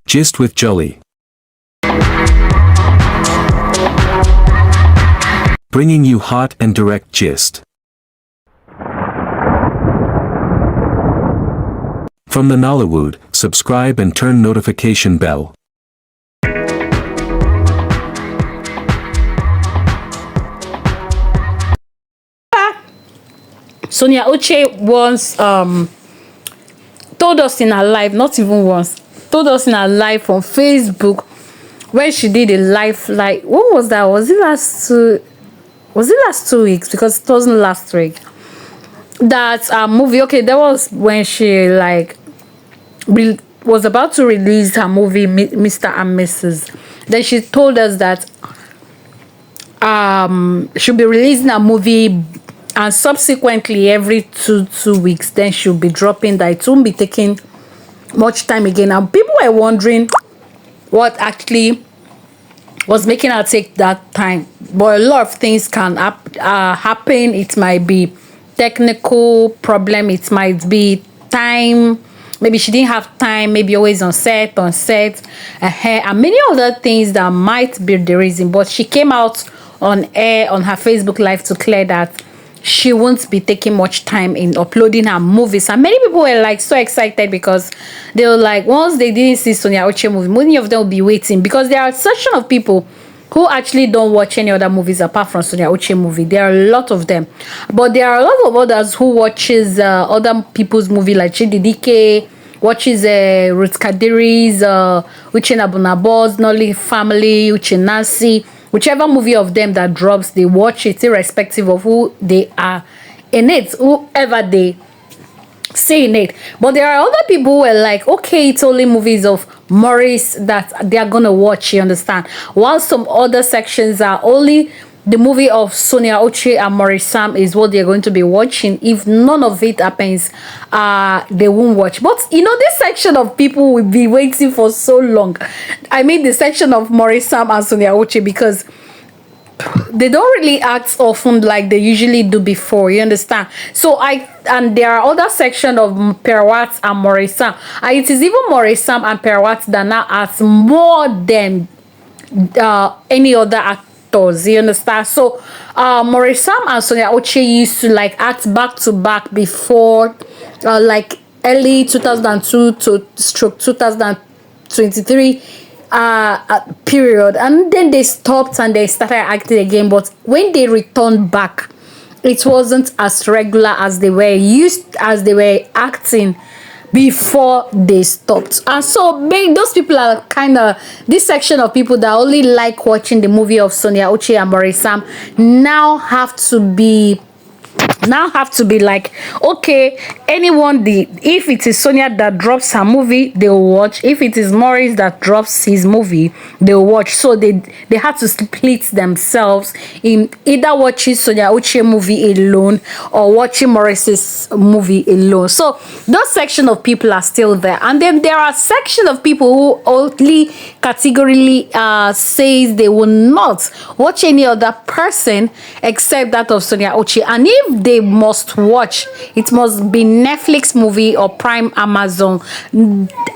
Gist with Jolly. Bringing you hot and direct gist. From the Nollywood, subscribe and turn notification bell. Sonia Uche once told us in her live, not even once, told us in her live on Facebook when she did a live, like, what was that? Was it last 2 weeks? Because it wasn't last week. That movie, okay, that was when she was about to release her movie Mr. and Mrs. Then she told us that she'll be releasing a movie, and subsequently every two weeks then she'll be dropping that. It won't be taking much time again. And people were wondering what actually was making her take that time, but a lot of things can happen. It might be technical problem, it might be time, maybe she didn't have time, maybe always on set, and many other things that might be the reason. But she came out on air on her Facebook live to clear that she won't be taking much time in uploading her movies. And many people were like so excited because they were like, once they didn't see Sonia Uche movie, many of them will be waiting, because there are a section of people who actually don't watch any other movies apart from Sonia Uche movie. There are a lot of them, but there are a lot of others who watches other people's movie, like Chididike, watches Ruth Kadiri's, Uche Nabunabo's, Nolly Family, Uche Nancy. Whichever movie of them that drops, they watch it irrespective of who they are in it, whoever they see in it. But there are other people who are like, okay, it's only movies of Maurice that they are gonna watch, you understand? While some other sections are only the movie of Sonia Uche and Maurice Sam is what they're going to be watching. If none of it happens, they won't watch. But you know, this section of people will be waiting for so long. I mean, the section of Maurice Sam and Sonia Uche, because they don't really act often like they usually do before, you understand? So and there are other section of Perawat and Maurice Sam, and it is even Maurice Sam and Perawat that now act more than any other actors, you understand? So Maurice Sam and Sonia Uche used to like act back to back before like early 2002 to stroke 2023 period, and then they stopped and they started acting again. But when they returned back, it wasn't as regular as they were acting before they stopped. And so those people are kind of this section of people that only like watching the movie of Sonia Uche and Maurice Sam now have to be like, okay, if it is Sonia that drops her movie, they'll watch. If it is Maurice that drops his movie, they'll watch. So they had to split themselves in either watching Sonia Uche movie alone or watching Maurice's movie alone. So those section of people are still there. And then there are section of people who only categorically says they will not watch any other person except that of Sonia Uche. And if they must watch, it must be Netflix movie or Prime Amazon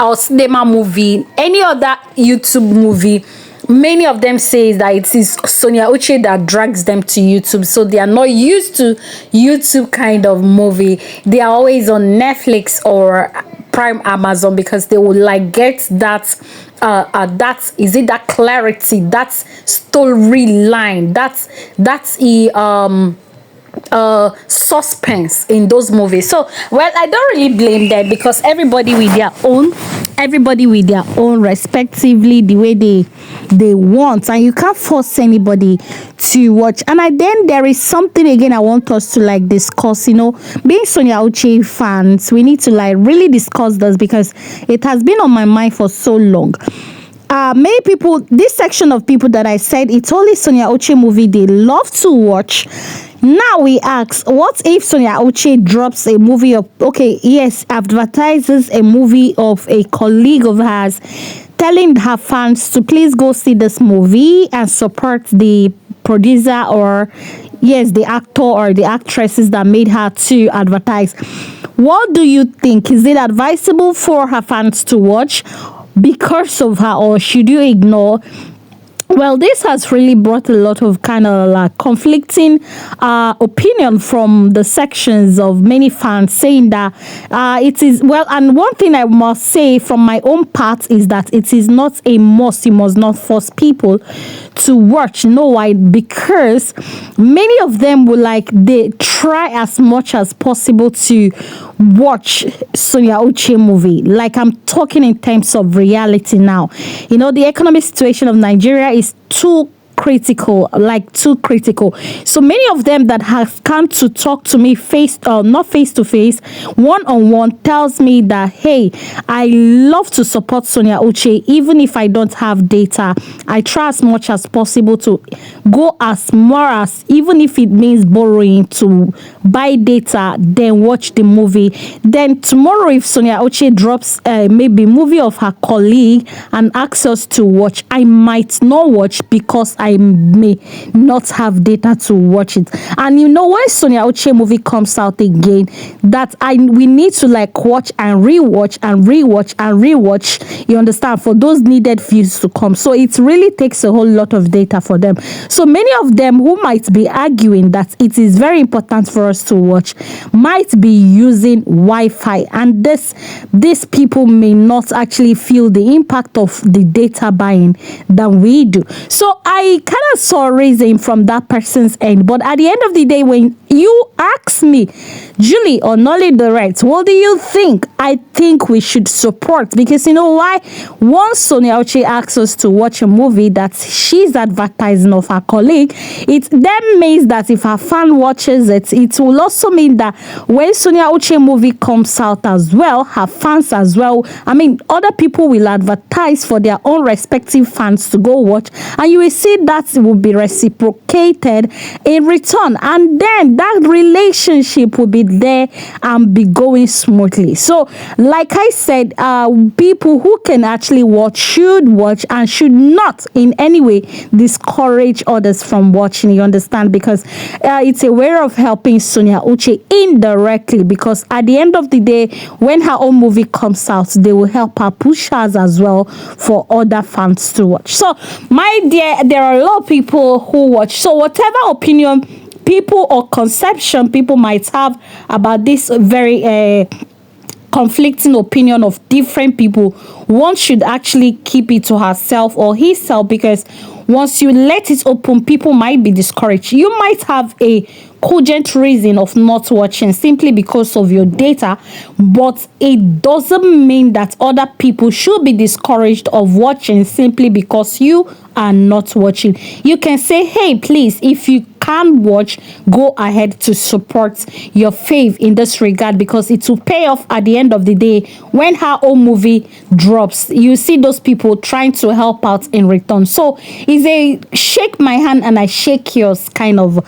or cinema movie, any other YouTube movie. Many of them say that it is Sonia Uche that drags them to YouTube, so they are not used to YouTube kind of movie. They are always on Netflix or Prime Amazon because they will like get that that clarity, that storyline, that's suspense in those movies. So well, I don't really blame them, because everybody with their own respectively the way they want, and you can't force anybody to watch. And then there is something again I want us to like discuss. You know, being Sonia Uche fans, we need to like really discuss this because it has been on my mind for so long. Many people, this section of people that I said it's only Sonia Uche movie they love to watch. Now we ask, what if Sonia Uche drops a movie of, okay, yes, advertises a movie of a colleague of hers, telling her fans to please go see this movie and support the producer or, yes, the actor or the actresses that made her to advertise. What do you think? Is it advisable for her fans to watch? because of her, or should you ignore? Well, this has really brought a lot of kind of like conflicting opinion from the sections of many fans, saying that it is well. And one thing I must say from my own part is that it is not a must. You must not force people to watch. No, why? Because many of them will like they try as much as possible to watch Sonia Uche movie. Like, I'm talking in terms of reality now. You know, the economic situation of Nigeria is too critical, like too critical. So many of them that have come to talk to me not face to face, one on one, tells me that, hey, I love to support Sonia Uche even if I don't have data. I try as much as possible to go as more as, even if it means borrowing, to buy data, then watch the movie. Then tomorrow, if Sonia Uche drops maybe movie of her colleague and asks us to watch, I might not watch because I may not have data to watch it. And you know, when Sonia Uche movie comes out again, that we need to like watch and rewatch and rewatch and rewatch, you understand, for those needed views to come. So it really takes a whole lot of data for them. So many of them who might be arguing that it is very important for us to watch might be using Wi-Fi, and these people may not actually feel the impact of the data buying than we do. So I kind of saw reason from that person's end. But at the end of the day, when you ask me, Julie or Nolly Direct, what do you think? I think we should support, because you know why? Once Sonia Uche asks us to watch a movie that she's advertising of her colleague, it then means that if her fan watches it, it will also mean that when Sonia Uche movie comes out as well, her fans as well, I mean, other people will advertise for their own respective fans to go watch, and you will see that will be reciprocated in return, and then that relationship will be there and be going smoothly. So like I said, people who can actually watch should watch and should not in any way discourage others from watching, you understand, because it's a way of helping Sonia Uche indirectly, because at the end of the day, when her own movie comes out, they will help her push hers as well for other fans to watch. So my dear, there are a lot of people who watch. So whatever opinion people or conception people might have about this very conflicting opinion of different people, one should actually keep it to herself or himself, because once you let it open, people might be discouraged. You might have a cogent reason of not watching simply because of your data, but it doesn't mean that other people should be discouraged of watching simply because you are not watching. You can say, hey, please, if you can watch, go ahead to support your fave in this regard, because it will pay off at the end of the day. When her own movie drops, you see those people trying to help out in return. So it's a shake my hand and I shake yours kind of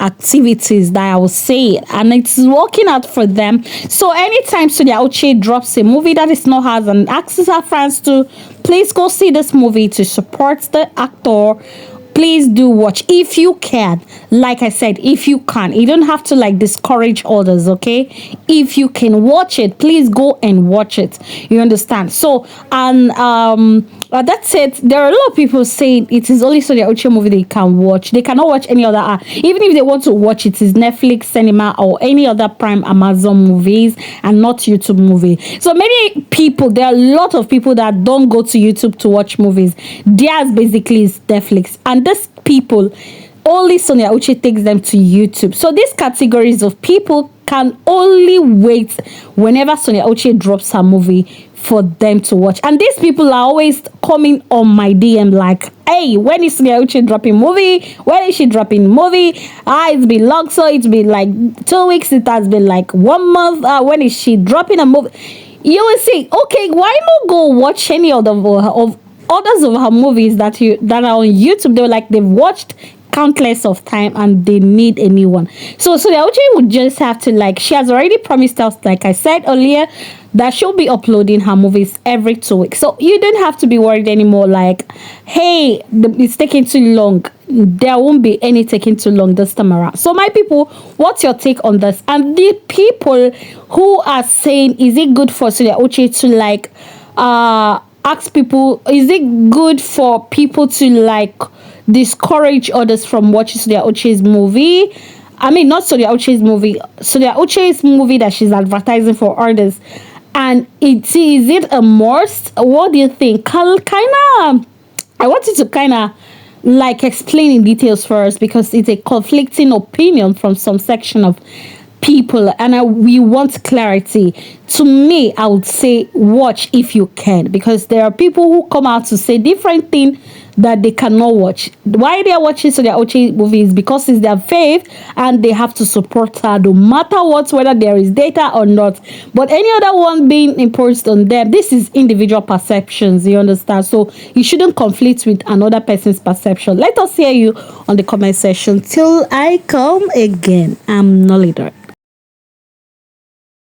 activities that I will say, and it's working out for them. So anytime Sonia Uche drops a movie that is not hers and asks her friends to please go see this movie to support the actor, please do watch if you can. Like I said, if you can, you don't have to like discourage others, okay? If you can watch it, please go and watch it, you understand? So and that's it. There are a lot of people saying it is only Sonia Uche movie they can watch. They cannot watch any other even if they want to watch it, is Netflix, cinema, or any other Prime, Amazon movies, and not YouTube movie. So many people, there are a lot of people that don't go to YouTube to watch movies. Theirs basically is Netflix, and these people, only Sonia Uche takes them to YouTube. So these categories of people can only wait whenever Sonia Uche drops her movie for them to watch. And these people are always coming on my DM like, hey, when is Sonia Uche dropping movie? When is she dropping movie? It's been long, so it's been like 2 weeks. It has been like 1 month. When is she dropping a movie? You will see, okay, why not go watch any of others of her movies that are on YouTube? They were like, they've watched countless of time and they need a new one. So Sonia Uche would just have to, like, she has already promised us, like I said earlier, that she'll be uploading her movies every 2 weeks. So you don't have to be worried anymore like, hey, it's taking too long. There won't be any taking too long this time around. So my people, what's your take on this? And the people who are saying, is it good for Sonia Uche to like ask people, is it good for people to like discourage others from watching Sonia Uche's movie? I mean, not Sonia Uche's movie, Sonia Uche's movie that she's advertising for others. And is it a must? What do you think? Kind of, I want you to kind of like explain in details for us, because it's a conflicting opinion from some section of people, and we want clarity. To me, I would say watch if you can, because there are people who come out to say different things that they cannot watch. Why they are watching Sonia Uche movies? Because it's their faith and they have to support her no matter what, whether there is data or not. But any other one being imposed on them, this is individual perceptions, you understand? So you shouldn't conflict with another person's perception. Let us hear you on the comment section. Till I come again, I'm Nolly Dark.